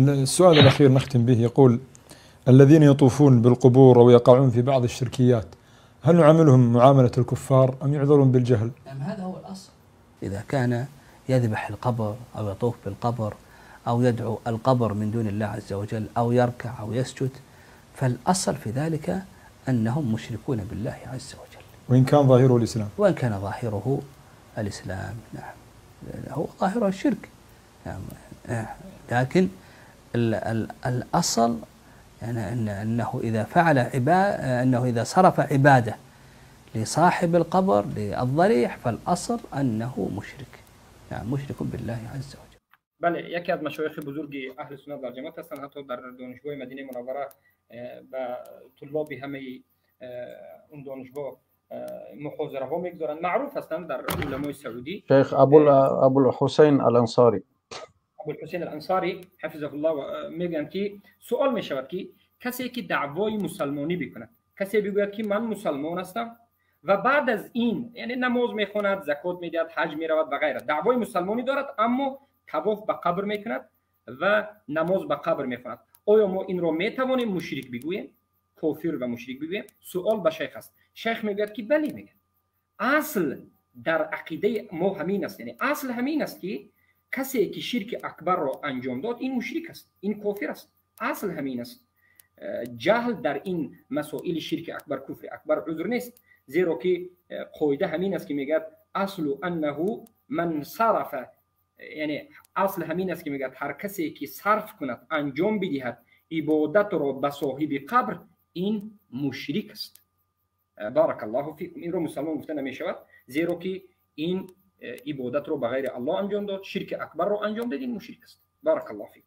السؤال الأخير نختم به، يقول: الذين يطوفون بالقبور أو يقعون في بعض الشركيات، هل نعاملهم معاملة الكفار أم يعذرون بالجهل؟ هذا هو الأصل. إذا كان يذبح القبر أو يطوف بالقبر أو يدعو القبر من دون الله عز وجل أو يركع أو يسجد، فالأصل في ذلك أنهم مشركون بالله عز وجل، وإن كان ظاهره الإسلام. وإن كان ظاهره الإسلام، نعم، هو ظاهره الشرك، نعم. لكن الأصل يعني أنه إذا فعل أنه إذا صرف عبادة لصاحب القبر للضريح فالأصل أنه مشرك، يعني مشرك بالله عز وجل. بله، یکی از مشایخ بزرگ اهل سنت و جماعت هستند. حتی در دانشگاه مدینه منوره به طلاب همه اون دانشگاه محاضره ها میگذارند، معروف هستند در علمای سعودی. شیخ ابو الحسین الانصاری، ابو الحسین الانصاری حفظه الله میگن که سوال میشود که کسی که دعوای مسلمانی بکنه، کسی بگوید که من مسلمان هستم و بعد از این یعنی نماز میخواند، زکات میدهد، حج میرود و غیره، دعوای مسلمانی دارد اما طواف به قبر میکند و نماز به قبر میخواند، آیا ما این را میتوانیم مشرک بگوییم، کافر و مشرک بگوییم؟ سوال به شیخ است. شیخ میگوید که بله، میگه اصل در عقیده ما همین است، یعنی اصل همین است که کسی که شرک اکبر را انجام داد این مشرک است، این کافر است. اصل همین است. جهل در این مسائل شرک اکبر، کفر اکبر عذر نیست، زیرا که قاعده همین است که میگه اصل انه من صرف، یعنی اصل همین است که میگه هر کسی که صرف کند، انجام بدهد عبادت را به صاحب قبر، این مشرک است. بارک الله فیکم. این رو مسلمان گفته نمیشود، زیرا که این عبادت رو به غیر الله انجام داد، شرک اکبر رو انجام داد، این مشرک است. بارک الله فیکم.